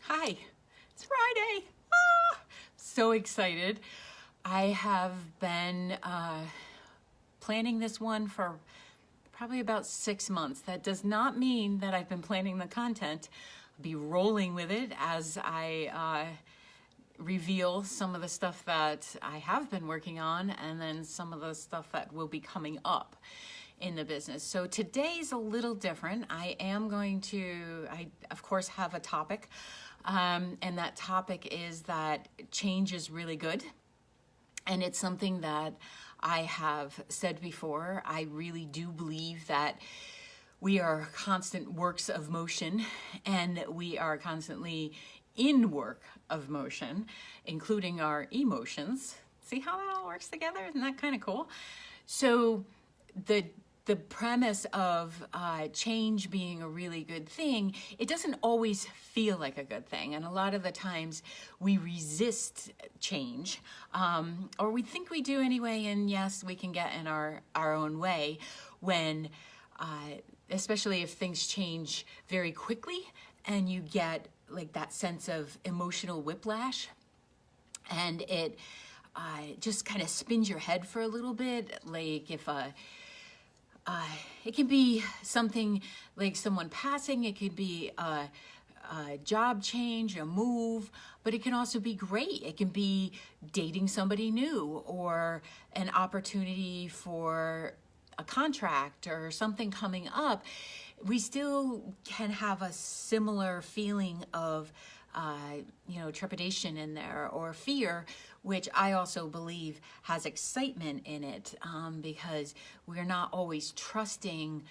Hi, it's Friday. Ah, so excited. I have been planning this one for probably about 6 months. That does not mean that I've been planning the content. I'll be rolling with it as I reveal some of the stuff that I have been working on and then some of the stuff that will be coming up in the business. So today's a little different. I of course have a topic, and that topic is that change is really good. And it's something that I have said before. I really do believe that we are constant works of motion, and we are constantly in work of motion, including our emotions. See how that all works together? Isn't that kind of cool? So the premise of change being a really good thing, it doesn't always feel like a good thing. And a lot of the times we resist change, or we think we do anyway. And yes, we can get in our own way when, especially if things change very quickly and you get like that sense of emotional whiplash, and it just kind of spins your head for a little bit. Like if it can be something like someone passing, it could be a job change, a move, but it can also be great. It can be dating somebody new, or an opportunity for a contract or something coming up. We still can have a similar feeling of trepidation in there, or fear, which I also believe has excitement in it, because we're not always trusting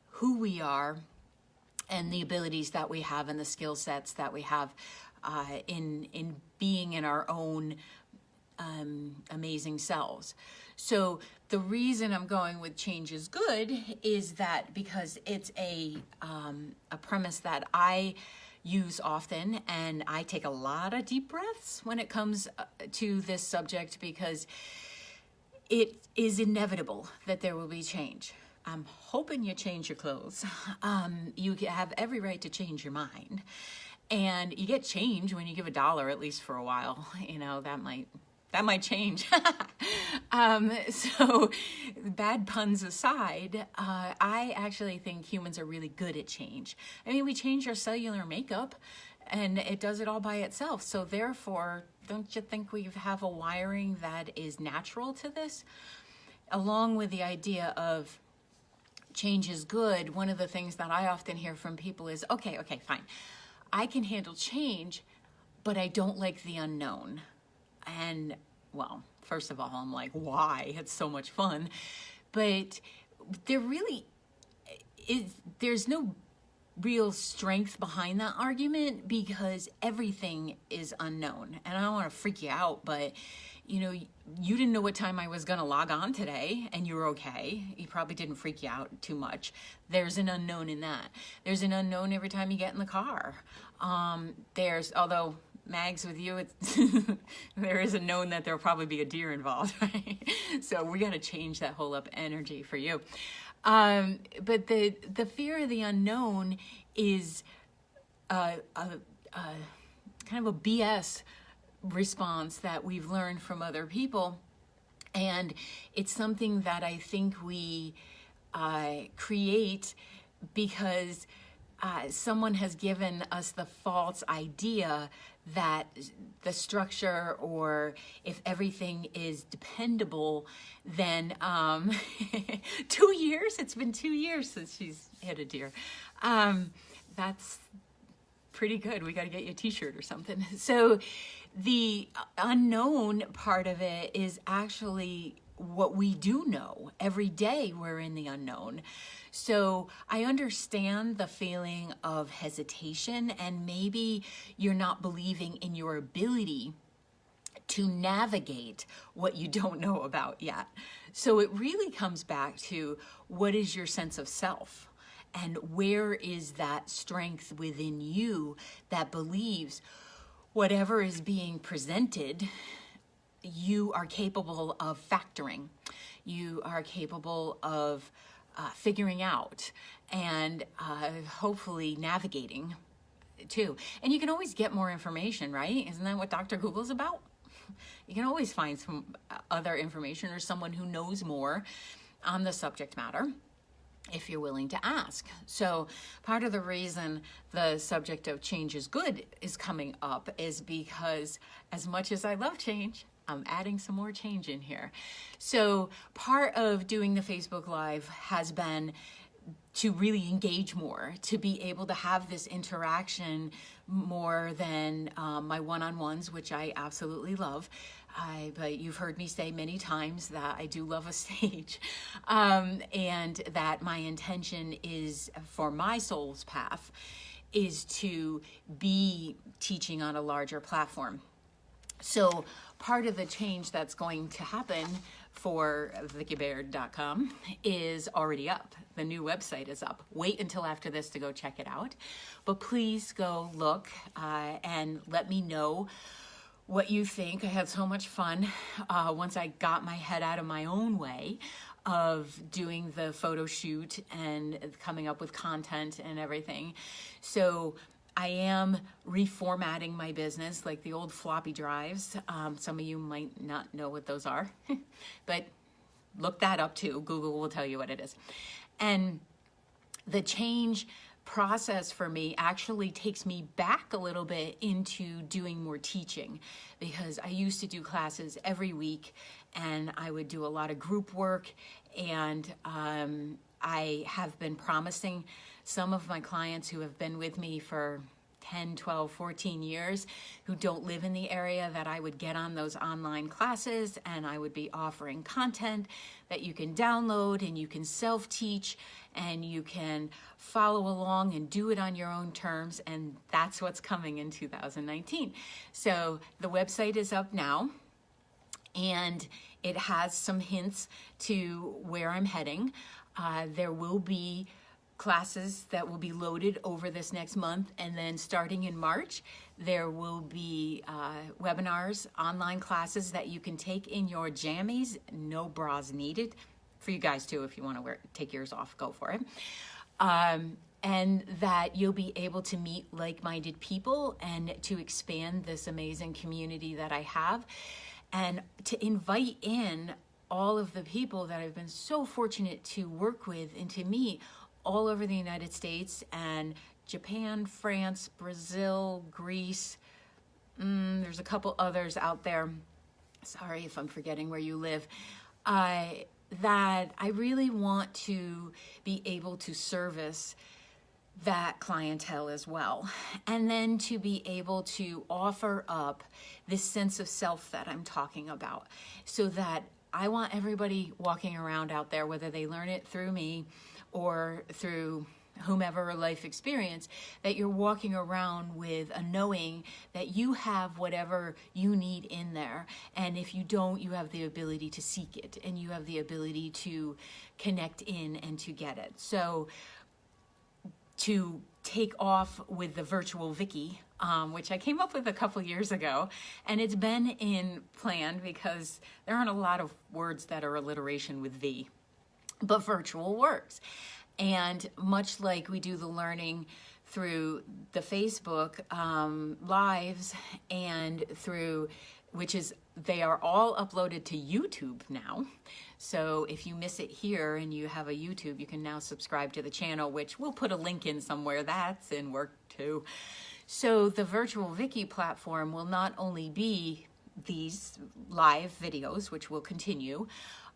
who we are and the abilities that we have and the skill sets that we have in being in our own amazing selves. So the reason I'm going with change is good is that because it's a premise that I use often, and I take a lot of deep breaths when it comes to this subject, because it is inevitable that there will be change. I'm hoping you change your clothes. You have every right to change your mind, and you get change when you give $1, at least for a while. You know, that might change. So bad puns aside, I actually think humans are really good at change. I mean, we change our cellular makeup and it does it all by itself. So therefore, don't you think we have a wiring that is natural to this? Along with the idea of change is good, one of the things that I often hear from people is, okay, fine. I can handle change, but I don't like the unknown. And well, first of all, I'm like, why? It's so much fun. But there's no real strength behind that argument, because everything is unknown. And I don't want to freak you out, but you didn't know what time I was going to log on today, and you were okay. It probably didn't freak you out too much. There's an unknown in that. There's an unknown every time you get in the car. Although Mags, with you, there is a known that there'll probably be a deer involved, right? So we got to change that whole up energy for you. But the fear of the unknown is kind of a BS response that we've learned from other people, and it's something that I think we create because someone has given us the false idea that the structure, or if everything is dependable, then 2 years, it's been 2 years since she's hit a deer. That's pretty good. We got to get you a t-shirt or something. So the unknown part of it is actually what we do know. Every day we're in the unknown. So I understand the feeling of hesitation, and maybe you're not believing in your ability to navigate what you don't know about yet. So it really comes back to, what is your sense of self? And where is that strength within you that believes whatever is being presented, you are capable of factoring. You are capable of figuring out and hopefully navigating too. And you can always get more information, right? Isn't that what Dr. Google's about? You can always find some other information or someone who knows more on the subject matter if you're willing to ask. So part of the reason the subject of change is good is coming up is because as much as I love change, I'm adding some more change in here. So part of doing the Facebook Live has been to really engage more, to be able to have this interaction more than my one-on-ones, which I absolutely love. But you've heard me say many times that I do love a stage, and that my intention is for my soul's path is to be teaching on a larger platform. So part of the change that's going to happen for VickiBaird.com is already up. The new website is up. Wait until after this to go check it out. But please go look and let me know what you think. I had so much fun once I got my head out of my own way of doing the photo shoot and coming up with content and everything. So I am reformatting my business like the old floppy drives. Some of you might not know what those are, but look that up too. Google will tell you what it is. And the change process for me actually takes me back a little bit into doing more teaching, because I used to do classes every week and I would do a lot of group work, and I have been promising some of my clients who have been with me for 10, 12, 14 years who don't live in the area that I would get on those online classes, and I would be offering content that you can download and you can self-teach and you can follow along and do it on your own terms. And that's what's coming in 2019. So the website is up now, and it has some hints to where I'm heading. There will be classes that will be loaded over this next month, and then starting in March there will be webinars, online classes that you can take in your jammies, no bras needed, for you guys too. If you want to take yours off, go for it. And that you'll be able to meet like-minded people and to expand this amazing community that I have, and to invite in all of the people that I've been so fortunate to work with and to meet all over the United States and Japan, France, Brazil, Greece. There's a couple others out there. Sorry if I'm forgetting where you live. That I really want to be able to service that clientele as well. And then to be able to offer up this sense of self that I'm talking about, so that I want everybody walking around out there, whether they learn it through me or through whomever life experience, that you're walking around with a knowing that you have whatever you need in there. And if you don't, you have the ability to seek it, and you have the ability to connect in and to get it. So to take off with the virtual Vicki, which I came up with a couple years ago, and it's been in plan because there aren't a lot of words that are alliteration with V, but virtual works. And much like we do the learning through the Facebook lives and through, they are all uploaded to YouTube now. So if you miss it here and you have a YouTube, you can now subscribe to the channel, which we'll put a link in somewhere. That's in work too. So the Virtual Vicki platform will not only be these live videos, which will continue,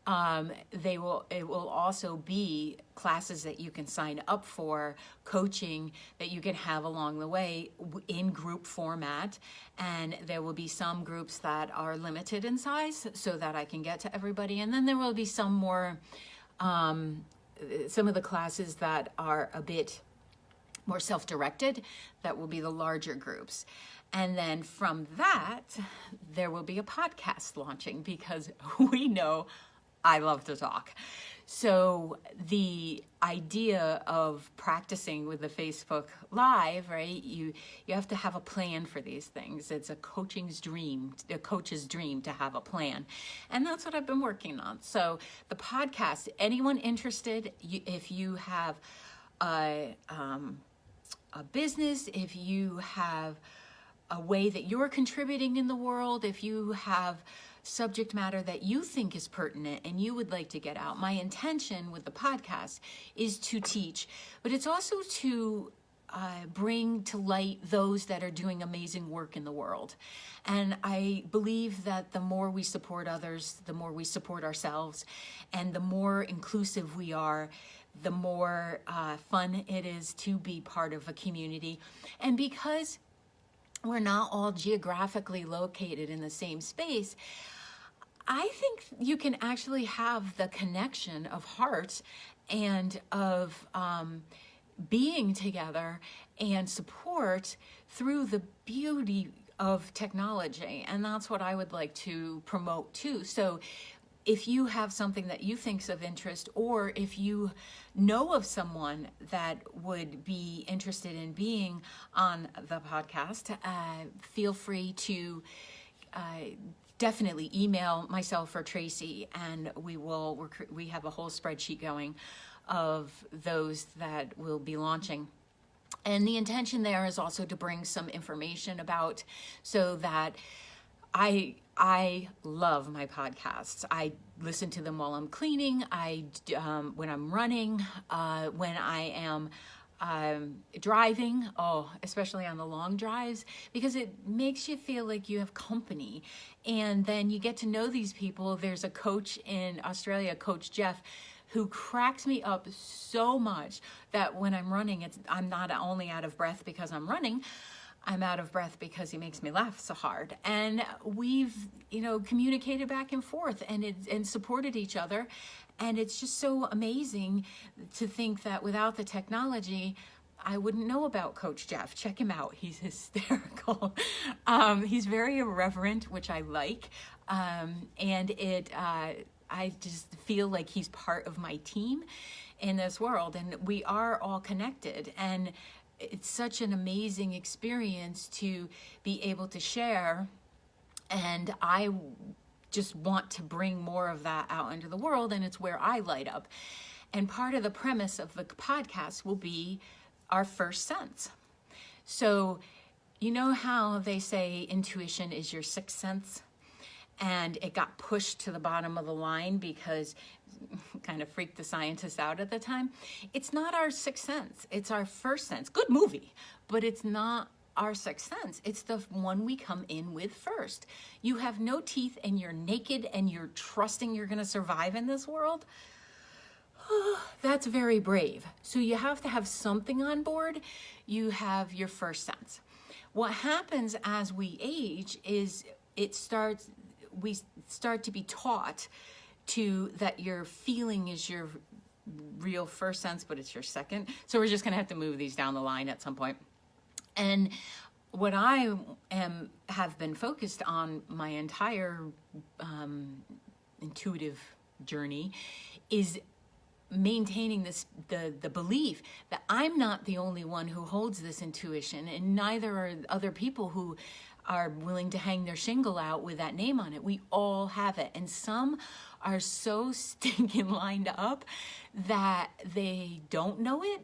it will also be classes that you can sign up for, coaching that you can have along the way in group format, and there will be some groups that are limited in size so that I can get to everybody, and then there will be some more some of the classes that are a bit more self-directed, that will be the larger groups. And then from that there will be a podcast launching, because we know I love to talk. So the idea of practicing with the Facebook Live, right? You have to have a plan for these things. It's a coach's dream to have a plan. And that's what I've been working on. So the podcast, anyone interested, if you have a business, if you have a way that you're contributing in the world, if you have subject matter that you think is pertinent and you would like to get out. My intention with the podcast is to teach, but it's also to bring to light those that are doing amazing work in the world. And I believe that the more we support others, the more we support ourselves, and the more inclusive we are, the more fun it is to be part of a community. And because we're not all geographically located in the same space, I think you can actually have the connection of hearts and of being together and support through the beauty of technology. And that's what I would like to promote too. So if you have something that you think's of interest, or if you know of someone that would be interested in being on the podcast, feel free to definitely email myself or Tracy, and we have a whole spreadsheet going of those that will be launching. And the intention there is also to bring some information about, so that I love my podcasts. I listen to them while I'm cleaning, when I'm running, when I am driving, especially on the long drives, because it makes you feel like you have company. And then you get to know these people. There's a coach in Australia, Coach Jeff, who cracks me up so much that when I'm running, I'm not only out of breath because I'm running, I'm out of breath because he makes me laugh so hard. And we've, communicated back and forth and supported each other. And it's just so amazing to think that without the technology, I wouldn't know about Coach Jeff. Check him out. He's hysterical. He's very irreverent, which I like. And I just feel like he's part of my team in this world, and we are all connected. And it's such an amazing experience to be able to share. And I just want to bring more of that out into the world, and it's where I light up. And part of the premise of the podcast will be our first sense. So, you know how they say intuition is your sixth sense? And it got pushed to the bottom of the line because it kind of freaked the scientists out at the time. It's not our sixth sense. It's our first sense. Good movie, but it's not our sixth sense. It's the one we come in with first. You have no teeth and you're naked and you're trusting you're going to survive in this world. That's very brave. So you have to have something on board. You have your first sense. What happens as we age is we start to be taught that your feeling is your real first sense, but it's your second. So we're just going to have to move these down the line at some point. And what I have been focused on my entire intuitive journey is maintaining the belief that I'm not the only one who holds this intuition, and neither are other people who are willing to hang their shingle out with that name on it. We all have it, and some are so stinking lined up that they don't know it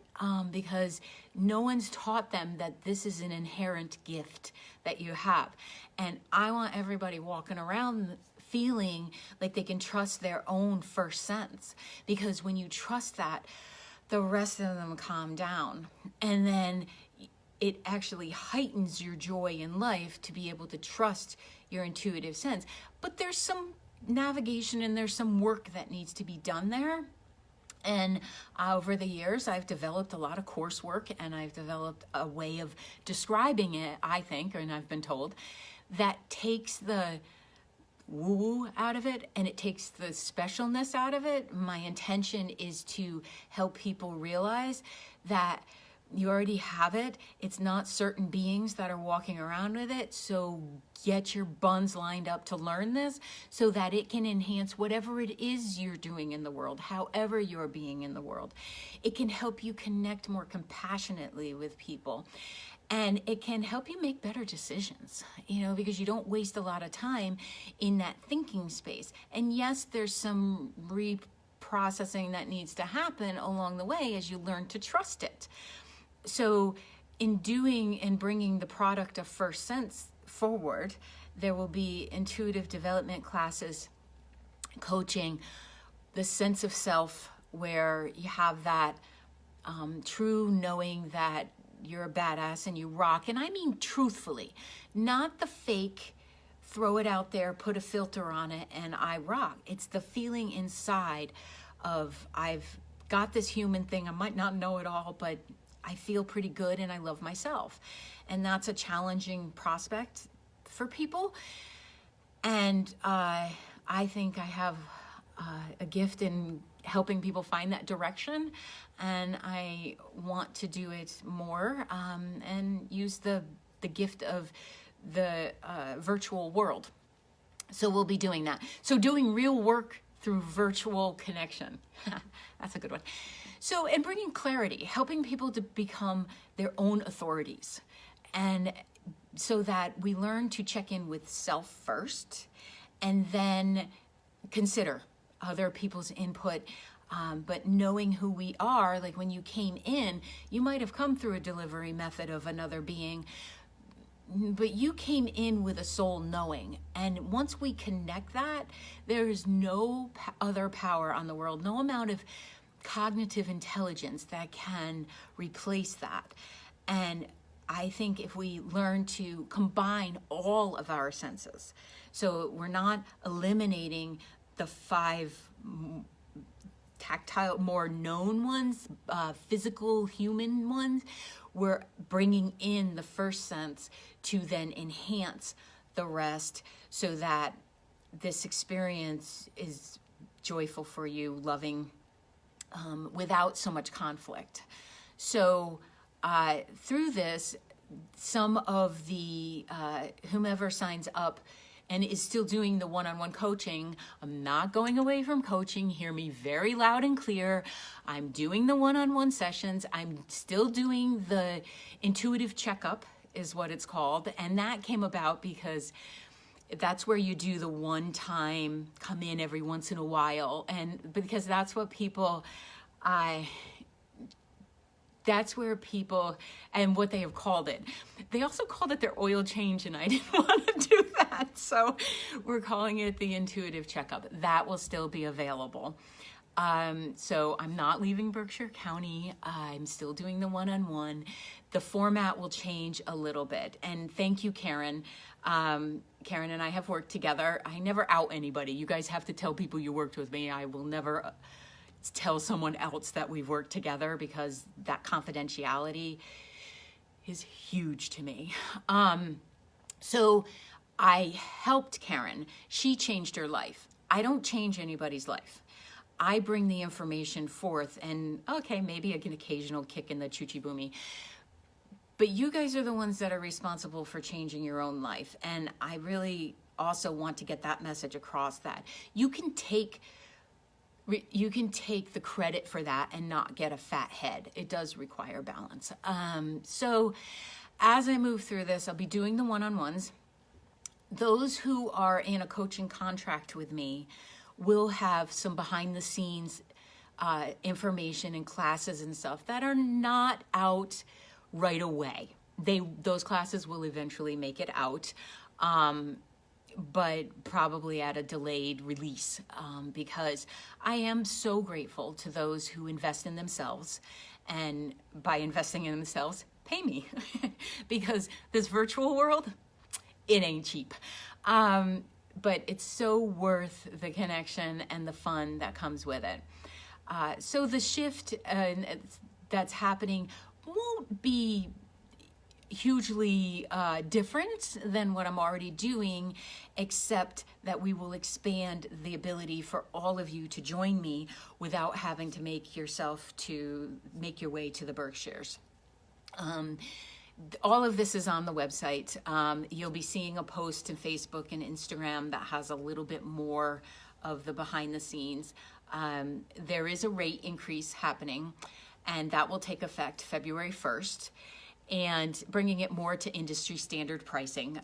because no one's taught them that this is an inherent gift that you have. And I want everybody walking around feeling like they can trust their own first sense, because when you trust that, the rest of them calm down, and then it actually heightens your joy in life to be able to trust your intuitive sense. But there's some navigation and there's some work that needs to be done there. And over the years, I've developed a lot of coursework, and I've developed a way of describing it, I think, and I've been told, that takes the woo-woo out of it and it takes the specialness out of it. My intention is to help people realize that you already have it. It's not certain beings that are walking around with it. So get your buns lined up to learn this so that it can enhance whatever it is you're doing in the world, however you're being in the world. It can help you connect more compassionately with people. And it can help you make better decisions, because you don't waste a lot of time in that thinking space. And yes, there's some reprocessing that needs to happen along the way as you learn to trust it. So in doing and bringing the product of First Sense forward, there will be intuitive development classes, coaching, the sense of self, where you have that true knowing that you're a badass and you rock. And I mean truthfully, not the fake, throw it out there, put a filter on it, and I rock. It's the feeling inside of, I've got this human thing. I might not know it all, but I feel pretty good and I love myself. And that's a challenging prospect for people. And I think I have a gift in helping people find that direction. And I want to do it more and use the gift of the virtual world. So we'll be doing that. So doing real work through virtual connection. That's a good one. So, and bringing clarity, helping people to become their own authorities. And so that we learn to check in with self first and then consider other people's input. But knowing who we are, like when you came in, you might have come through a delivery method of another being, but you came in with a soul knowing. And once we connect that, there is no other power on the world, no amount of cognitive intelligence that can replace that. And I think if we learn to combine all of our senses, so we're not eliminating the 5 tactile, more known ones, physical, human ones, we're bringing in the first sense to then enhance the rest so that this experience is joyful for you, loving, without so much conflict. So through this, some of the whomever signs up and is still doing the one-on-one coaching, I'm not going away from coaching, hear me very loud and clear. I'm doing the one-on-one sessions. I'm still doing the intuitive checkup is what it's called. And that came about because that's where you do the one time, come in every once in a while. And because that's what people, that's where people, and what they have called it. They also called it their oil change, and I didn't want to do that. So we're calling it the intuitive checkup. That will still be available. So I'm not leaving Berkshire County. I'm still doing the one-on-one. The format will change a little bit. And thank you, Karen. Karen and I have worked together. I never out anybody. You guys have to tell people you worked with me. I will never tell someone else that we've worked together because that confidentiality is huge to me. So I helped Karen. She changed her life. I don't change anybody's life. I bring the information forth and okay, maybe an occasional kick in the choochie boomy. But you guys are the ones that are responsible for changing your own life. And I really also want to get that message across, that you can take the credit for that and not get a fat head. It does require balance. So as I move through this, I'll be doing the one-on-ones. Those who are in a coaching contract with me will have some behind the scenes information and classes and stuff that are not out right away. Those classes will eventually make it out. But probably at a delayed release, because I am so grateful to those who invest in themselves, and by investing in themselves, pay me, because this virtual world, it ain't cheap. But it's so worth the connection and the fun that comes with it. So the shift that's happening won't be hugely different than what I'm already doing, except that we will expand the ability for all of you to join me without having to make your way to the Berkshires. All of this is on the website. You'll be seeing a post in Facebook and Instagram that has a little bit more of the behind the scenes. There is a rate increase happening, and that will take effect February 1st. And bringing it more to industry standard pricing.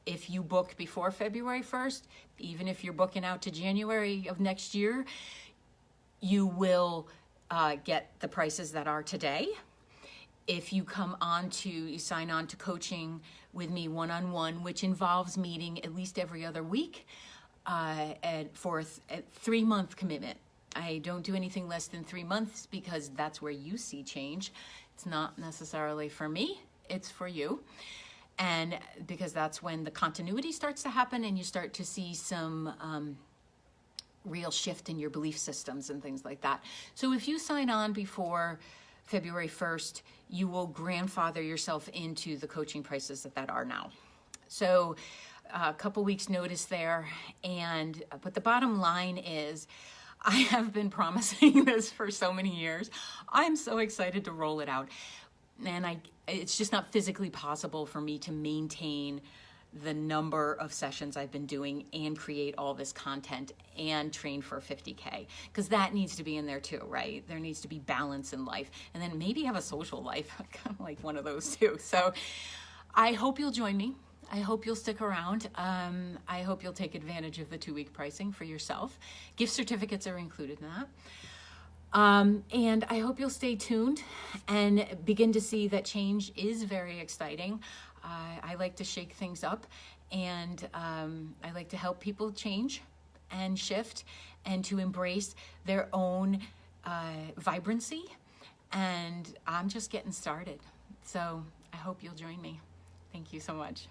If you book before February 1st, even if you're booking out to January of next year, you will get the prices that are today. If you you sign on to coaching with me one-on-one, which involves meeting at least every other week for a 3-month commitment. I don't do anything less than 3 months because that's where you see change. It's not necessarily for me, it's for you. And because that's when the continuity starts to happen and you start to see some real shift in your belief systems and things like that. So if you sign on before February 1st, you will grandfather yourself into the coaching prices that are now. So a couple weeks notice there. But the bottom line is, I have been promising this for so many years. I'm so excited to roll it out. And it's just not physically possible for me to maintain the number of sessions I've been doing and create all this content and train for 50K, because that needs to be in there too, right? There needs to be balance in life, and then maybe have a social life, kind of like one of those too. So I hope you'll join me. I hope you'll stick around. I hope you'll take advantage of the 2-week pricing for yourself. Gift certificates are included in that. And I hope you'll stay tuned and begin to see that change is very exciting. I like to shake things up, and I like to help people change and shift and to embrace their own vibrancy. And I'm just getting started. So I hope you'll join me. Thank you so much.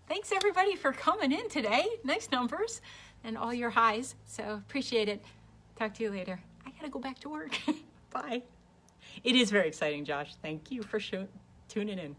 Thanks everybody for coming in today. Nice numbers and all your highs. So appreciate it. Talk to you later. I gotta go back to work. Bye. It is very exciting, Josh. Thank you for tuning in.